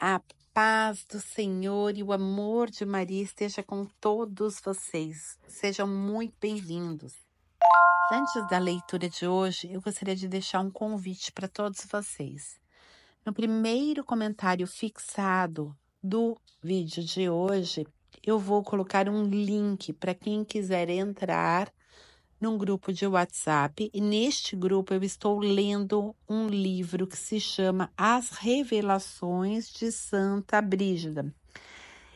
A paz do Senhor e o amor de Maria esteja com todos vocês. Sejam muito bem-vindos. Antes da leitura de hoje, eu gostaria de deixar um convite para todos vocês. No primeiro comentário fixado do vídeo de hoje, eu vou colocar um link para quem quiser entrar num grupo de WhatsApp, e neste grupo eu estou lendo um livro que se chama As Revelações de Santa Brígida.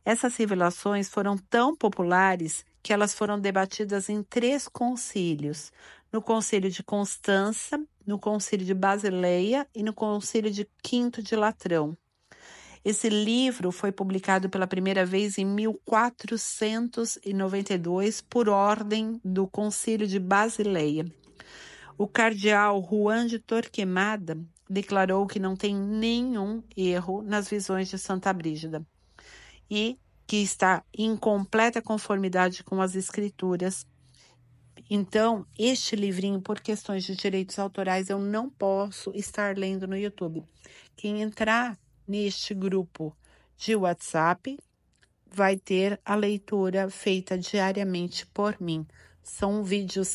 Essas revelações foram tão populares que elas foram debatidas em 3 concílios: no Concílio de Constança, no Concílio de Basileia e no Concílio de Quinto de Latrão. Esse livro foi publicado pela primeira vez em 1492 por ordem do Concílio de Basileia. O cardeal Juan de Torquemada declarou que não tem nenhum erro nas visões de Santa Brígida e que está em completa conformidade com as escrituras. Então, este livrinho, por questões de direitos autorais, eu não posso estar lendo no YouTube. Quem entrar neste grupo de WhatsApp vai ter a leitura feita diariamente por mim. São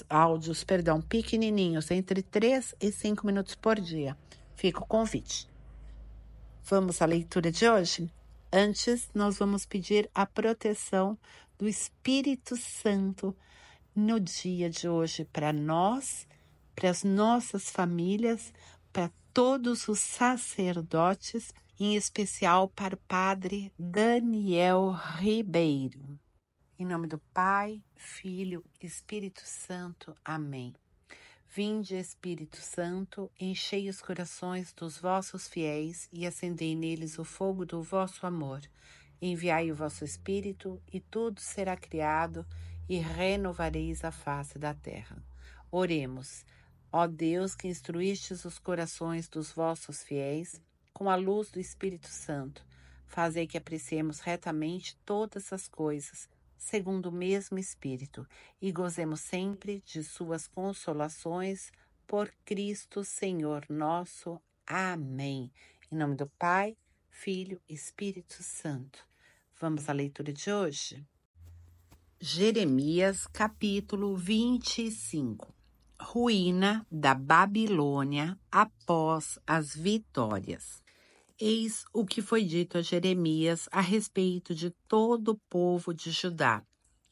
áudios, pequenininhos, entre 3 e 5 minutos por dia. Fica o convite. Vamos à leitura de hoje? Antes, nós vamos pedir a proteção do Espírito Santo no dia de hoje para nós, para as nossas famílias, para todos os sacerdotes, em especial para o Padre Daniel Ribeiro. Em nome do Pai, Filho e Espírito Santo. Amém. Vinde, Espírito Santo, enchei os corações dos vossos fiéis e acendei neles o fogo do vosso amor. Enviai o vosso Espírito e tudo será criado e renovareis a face da terra. Oremos. Ó Deus, que instruístes os corações dos vossos fiéis com a luz do Espírito Santo, fazei que apreciemos retamente todas as coisas, segundo o mesmo Espírito, e gozemos sempre de suas consolações, por Cristo Senhor nosso. Amém. Em nome do Pai, Filho e Espírito Santo. Vamos à leitura de hoje? Jeremias, capítulo 25. Ruína da Babilônia após as vitórias. Eis o que foi dito a Jeremias a respeito de todo o povo de Judá.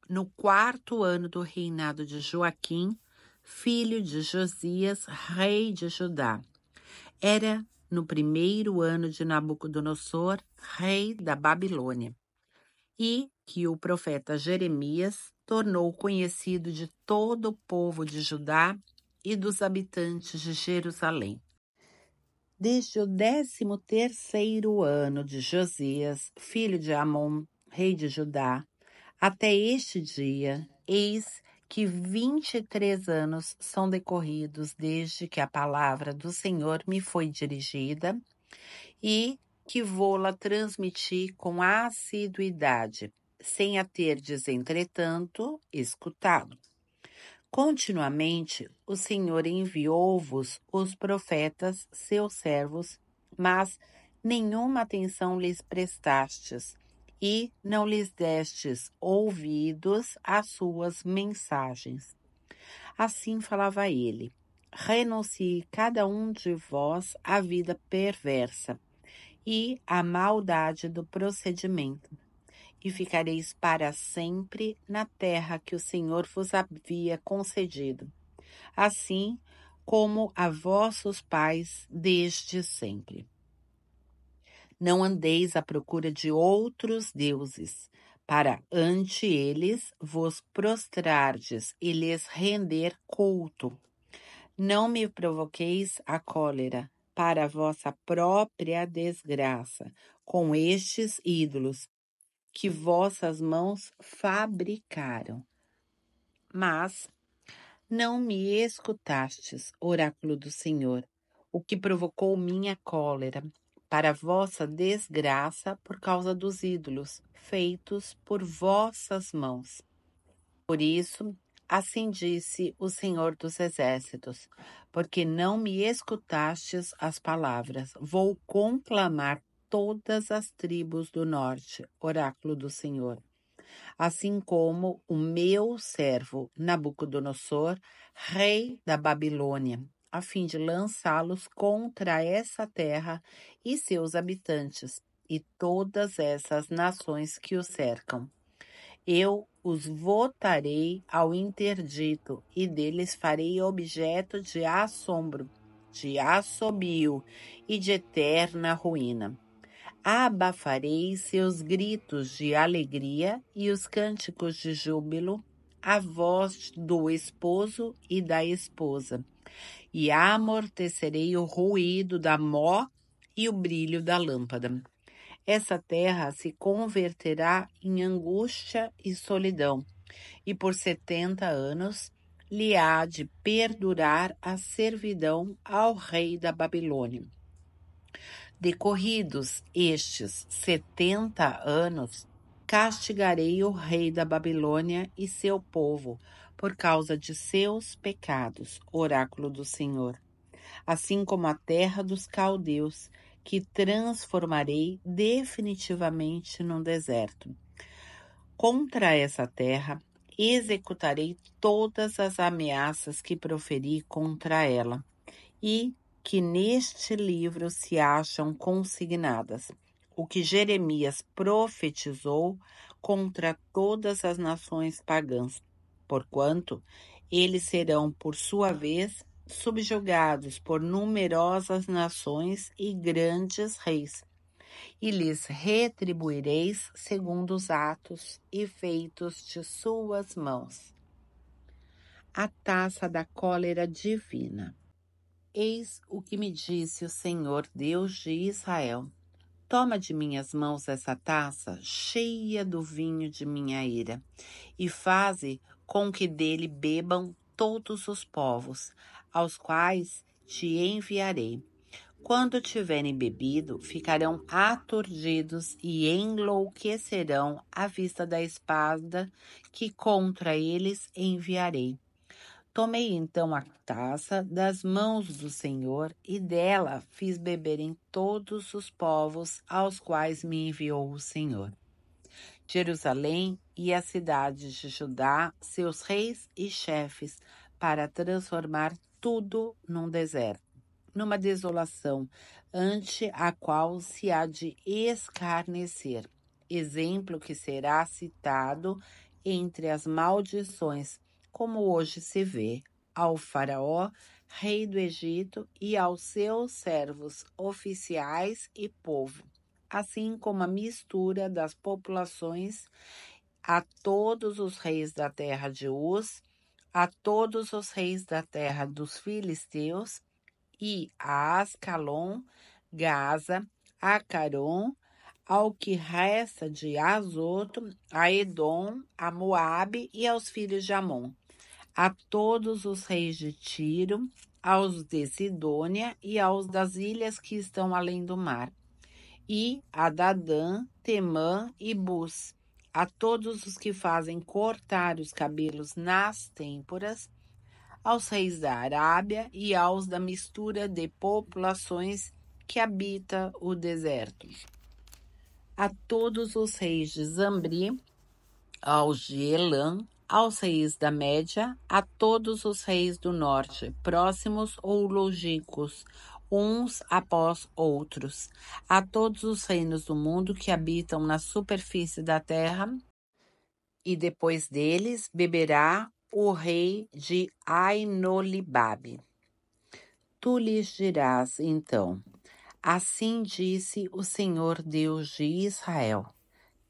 No 4º ano do reinado de Joaquim, filho de Josias, rei de Judá. Era no 1º ano de Nabucodonosor, rei da Babilônia, e que o profeta Jeremias tornou conhecido de todo o povo de Judá e dos habitantes de Jerusalém. Desde o 13º ano de Josias, filho de Amon, rei de Judá, até este dia, eis que 23 anos são decorridos desde que a palavra do Senhor me foi dirigida e que vou-la transmitir com assiduidade, sem a terdes, entretanto, escutado. Continuamente, o Senhor enviou-vos os profetas, seus servos, mas nenhuma atenção lhes prestastes, e não lhes destes ouvidos às suas mensagens. Assim falava ele: renuncie cada um de vós à vida perversa e à maldade do procedimento, e ficareis para sempre na terra que o Senhor vos havia concedido, assim como a vossos pais desde sempre. Não andeis à procura de outros deuses, para ante eles vos prostrardes e lhes render culto. Não me provoqueis a cólera para a vossa própria desgraça com estes ídolos que vossas mãos fabricaram. Mas não me escutastes, oráculo do Senhor, o que provocou minha cólera, para vossa desgraça por causa dos ídolos, feitos por vossas mãos. Por isso, assim disse o Senhor dos Exércitos, porque não me escutastes as palavras, vou conclamar todas as tribos do norte, oráculo do Senhor. Assim como o meu servo Nabucodonosor, rei da Babilônia, a fim de lançá-los contra essa terra e seus habitantes, e todas essas nações que o cercam. Eu os votarei ao interdito, e deles farei objeto de assombro, de assobio e de eterna ruína. Abafarei seus gritos de alegria e os cânticos de júbilo, a voz do esposo e da esposa, e amortecerei o ruído da mó e o brilho da lâmpada. Essa terra se converterá em angústia e solidão, e por 70 anos lhe há de perdurar a servidão ao rei da Babilônia. Decorridos estes 70 anos, castigarei o rei da Babilônia e seu povo, por causa de seus pecados, oráculo do Senhor, assim como a terra dos caldeus, que transformarei definitivamente num deserto. Contra essa terra, executarei todas as ameaças que proferi contra ela, e que neste livro se acham consignadas, o que Jeremias profetizou contra todas as nações pagãs, porquanto eles serão, por sua vez, subjugados por numerosas nações e grandes reis, e lhes retribuireis segundo os atos e feitos de suas mãos. A taça da cólera divina. Eis o que me disse o Senhor Deus de Israel: toma de minhas mãos essa taça cheia do vinho de minha ira, e faze com que dele bebam todos os povos, aos quais te enviarei. Quando tiverem bebido, ficarão aturdidos e enlouquecerão à vista da espada que contra eles enviarei. Tomei então a taça das mãos do Senhor e dela fiz beberem todos os povos aos quais me enviou o Senhor. Jerusalém e as cidades de Judá, seus reis e chefes, para transformar tudo num deserto, numa desolação, ante a qual se há de escarnecer. Exemplo que será citado entre as maldições, como hoje se vê, ao faraó, rei do Egito, e aos seus servos, oficiais e povo, assim como a mistura das populações, a todos os reis da terra de Uz, a todos os reis da terra dos filisteus, e a Ascalon, Gaza, a Caron, ao que resta de Azoto, a Edom, a Moabe e aos filhos de Amon, a todos os reis de Tiro, aos de Sidônia e aos das ilhas que estão além do mar, e a Dadã, Temã e Bus, a todos os que fazem cortar os cabelos nas têmporas, aos reis da Arábia e aos da mistura de populações que habita o deserto, a todos os reis de Zambri, aos de Elã, aos reis da Média, a todos os reis do norte, próximos ou longínquos, uns após outros, a todos os reinos do mundo que habitam na superfície da terra, e depois deles beberá o rei de Ainolibabe. Tu lhes dirás, então, assim disse o Senhor Deus de Israel: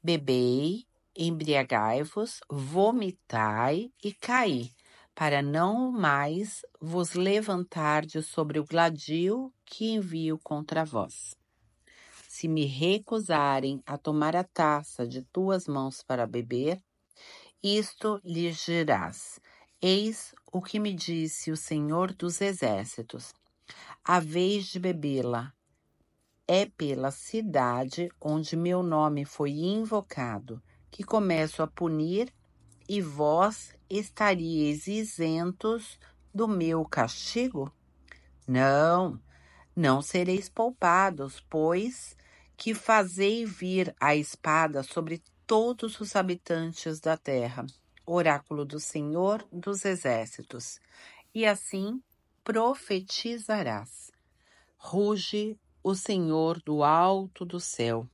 bebei, embriagai-vos, vomitai e caí, para não mais vos levantardes sobre o gladio que envio contra vós. Se me recusarem a tomar a taça de tuas mãos para beber, isto lhes dirás: eis o que me disse o Senhor dos Exércitos: a vez de bebê-la é pela cidade onde meu nome foi invocado, que começo a punir, e vós estaríeis isentos do meu castigo? Não, não sereis poupados, pois que fazei vir a espada sobre todos os habitantes da terra, oráculo do Senhor dos Exércitos, e assim profetizarás. Ruge o Senhor do alto do céu,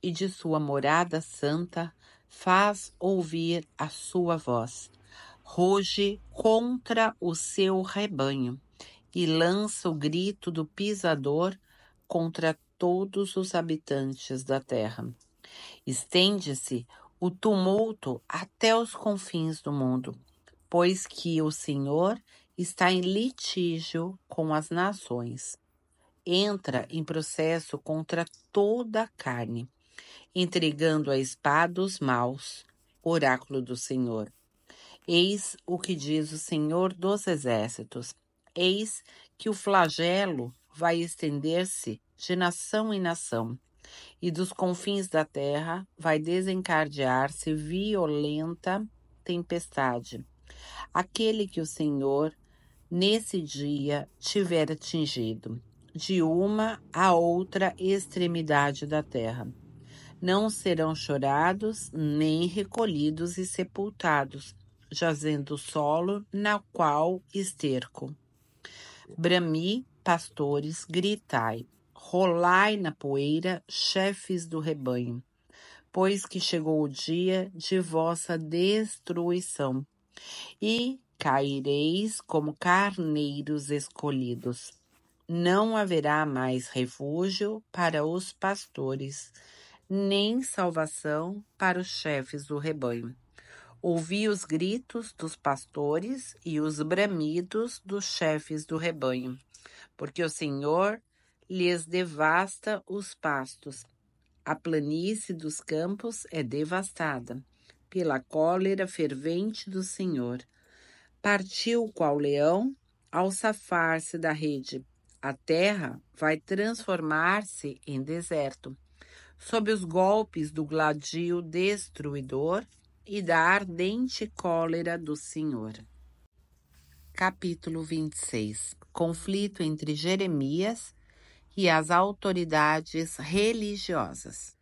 e de sua morada santa faz ouvir a sua voz. Ruge contra o seu rebanho, e lança o grito do pisador contra todos os habitantes da terra. Estende-se o tumulto até os confins do mundo, pois que o Senhor está em litígio com as nações. Entra em processo contra toda a carne, entregando a espada os maus, oráculo do Senhor. Eis o que diz o Senhor dos Exércitos. Eis que o flagelo vai estender-se de nação em nação, e dos confins da terra vai desencadear-se violenta tempestade. Aquele que o Senhor, nesse dia, tiver atingido, de uma a outra extremidade da terra. Não serão chorados, nem recolhidos e sepultados, jazendo o solo na qual esterco. Brami, pastores, gritai, rolai na poeira, chefes do rebanho, pois que chegou o dia de vossa destruição, e caireis como carneiros escolhidos. Não haverá mais refúgio para os pastores, nem salvação para os chefes do rebanho. Ouvi os gritos dos pastores e os bramidos dos chefes do rebanho, porque o Senhor lhes devasta os pastos. A planície dos campos é devastada pela cólera fervente do Senhor. Partiu qual leão ao safar-se da rede. A terra vai transformar-se em deserto, sob os golpes do gladio destruidor e da ardente cólera do Senhor. Capítulo 26. Conflito entre Jeremias e as autoridades religiosas.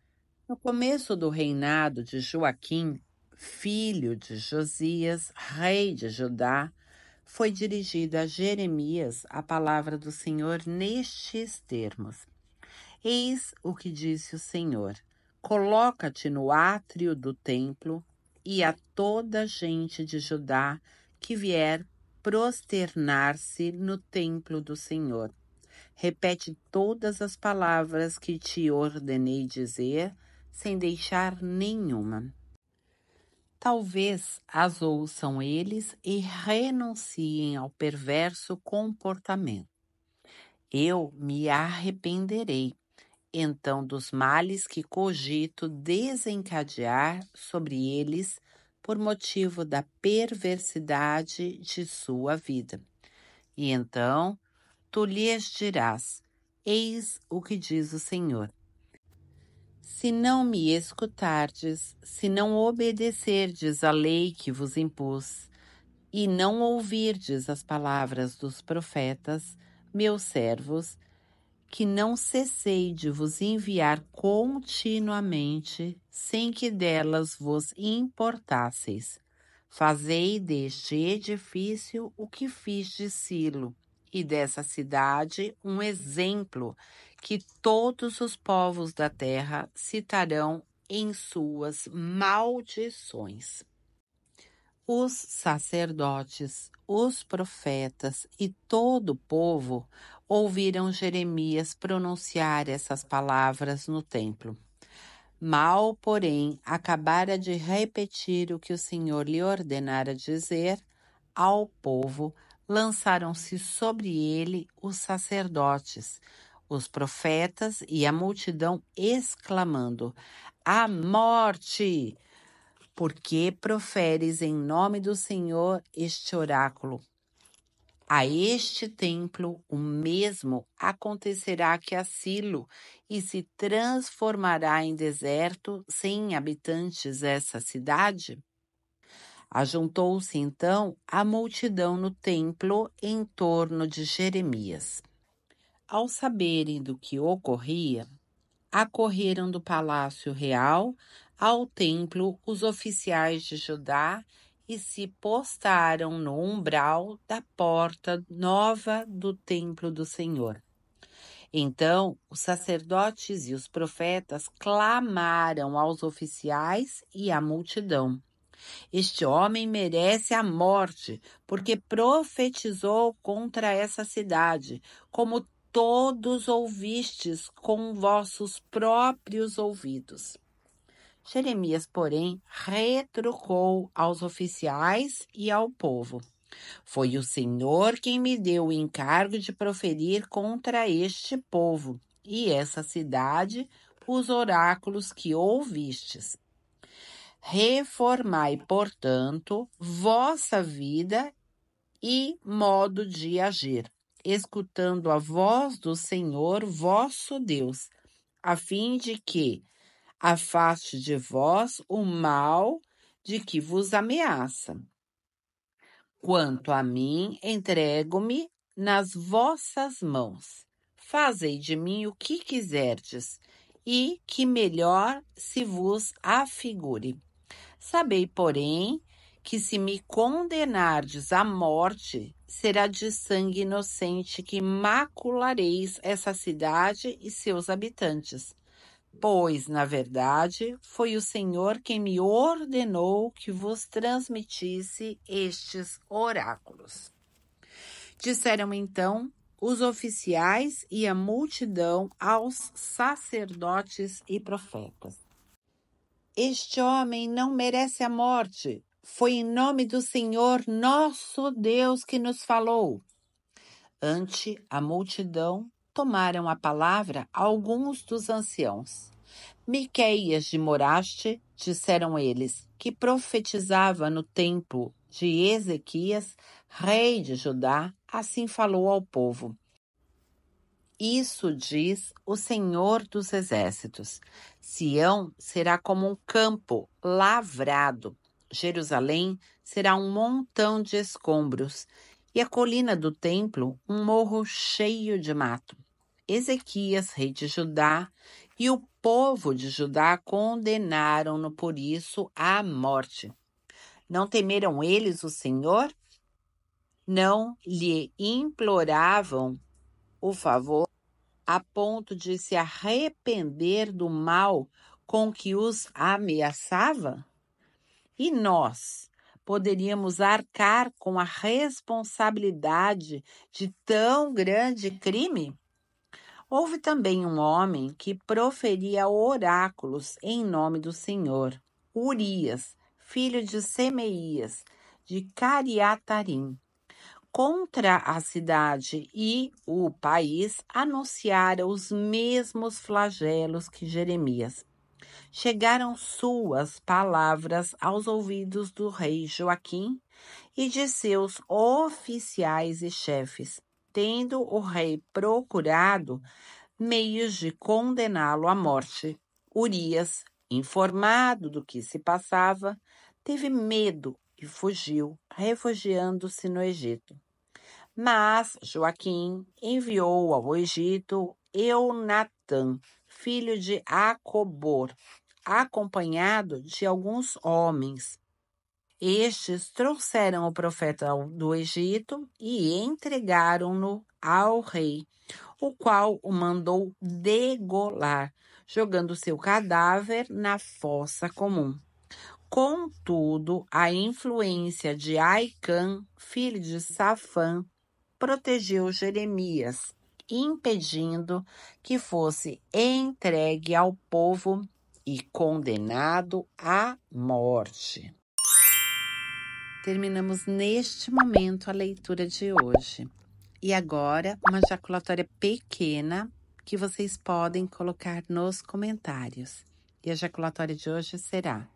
No começo do reinado de Joaquim, filho de Josias, rei de Judá, foi dirigida a Jeremias a palavra do Senhor nestes termos. Eis o que disse o Senhor: coloca-te no átrio do templo, e a toda a gente de Judá que vier prosternar-se no templo do Senhor. Repete todas as palavras que te ordenei dizer, sem deixar nenhuma. Talvez as ouçam eles e renunciem ao perverso comportamento. Eu me arrependerei, então, dos males que cogito desencadear sobre eles por motivo da perversidade de sua vida. E então tu lhes dirás: eis o que diz o Senhor. Se não me escutardes, se não obedecerdes à lei que vos impus, e não ouvirdes as palavras dos profetas, meus servos, que não cessei de vos enviar continuamente, sem que delas vos importasseis. Fazei deste edifício o que fiz de Silo, e dessa cidade um exemplo, que todos os povos da terra citarão em suas maldições. Os sacerdotes, os profetas e todo o povo ouviram Jeremias pronunciar essas palavras no templo. Mal, porém, acabara de repetir o que o Senhor lhe ordenara dizer ao povo, lançaram-se sobre ele os sacerdotes, os profetas e a multidão, exclamando: "A morte! Porque proferes em nome do Senhor este oráculo. A este templo o mesmo acontecerá que a Silo, e se transformará em deserto sem habitantes essa cidade?" Ajuntou-se então a multidão no templo em torno de Jeremias. Ao saberem do que ocorria, acorreram do palácio real ao templo os oficiais de Judá e se postaram no umbral da porta nova do templo do Senhor. Então os sacerdotes e os profetas clamaram aos oficiais e à multidão: este homem merece a morte, porque profetizou contra essa cidade, como todos ouvistes com vossos próprios ouvidos. Jeremias, porém, retrucou aos oficiais e ao povo: foi o Senhor quem me deu o encargo de proferir contra este povo e essa cidade os oráculos que ouvistes. Reformai, portanto, vossa vida e modo de agir, escutando a voz do Senhor vosso Deus, a fim de que afaste de vós o mal de que vos ameaça. Quanto a mim, entrego-me nas vossas mãos. Fazei de mim o que quiserdes, e que melhor se vos afigure. Sabei, porém, que se me condenardes à morte, será de sangue inocente que maculareis essa cidade e seus habitantes. Pois, na verdade, foi o Senhor quem me ordenou que vos transmitisse estes oráculos. Disseram então os oficiais e a multidão aos sacerdotes e profetas: este homem não merece a morte. Foi em nome do Senhor nosso Deus que nos falou. Ante a multidão, tomaram a palavra alguns dos anciãos. Miqueias de Moraste, disseram eles, que profetizava no tempo de Ezequias, rei de Judá, assim falou ao povo: isso diz o Senhor dos Exércitos: Sião será como um campo lavrado, Jerusalém será um montão de escombros, e a colina do templo um morro cheio de mato. Ezequias, rei de Judá, e o povo de Judá condenaram-no por isso à morte. Não temeram eles o Senhor? Não lhe imploravam o favor a ponto de se arrepender do mal com que os ameaçava? E nós poderíamos arcar com a responsabilidade de tão grande crime? Houve também um homem que proferia oráculos em nome do Senhor, Urias, filho de Semeias, de Cariatarim. Contra a cidade e o país, anunciara os mesmos flagelos que Jeremias. Chegaram suas palavras aos ouvidos do rei Joaquim e de seus oficiais e chefes, tendo o rei procurado meios de condená-lo à morte. Urias, informado do que se passava, teve medo e fugiu, refugiando-se no Egito. Mas Joaquim enviou ao Egito Eunatã, filho de Acobor, acompanhado de alguns homens. Estes trouxeram o profeta do Egito e entregaram-no ao rei, o qual o mandou degolar, jogando seu cadáver na fossa comum. Contudo, a influência de Aicã, filho de Safã, protegeu Jeremias, impedindo que fosse entregue ao povo e condenado à morte. Terminamos neste momento a leitura de hoje. E agora, uma jaculatória pequena que vocês podem colocar nos comentários. E a jaculatória de hoje será: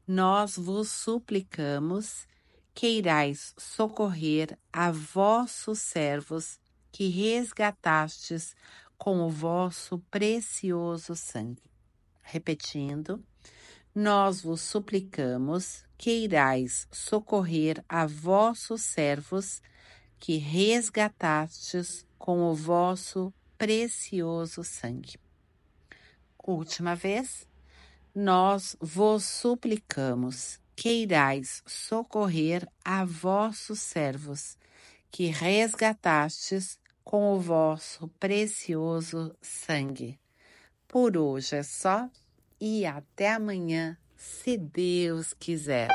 nós vos suplicamos que irais socorrer a vossos servos que resgatastes com o vosso precioso sangue. Repetindo, nós vos suplicamos que irais socorrer a vossos servos que resgatastes com o vosso precioso sangue. Última vez, nós vos suplicamos que irais socorrer a vossos servos, que resgatastes com o vosso precioso sangue. Por hoje é só e até amanhã, se Deus quiser.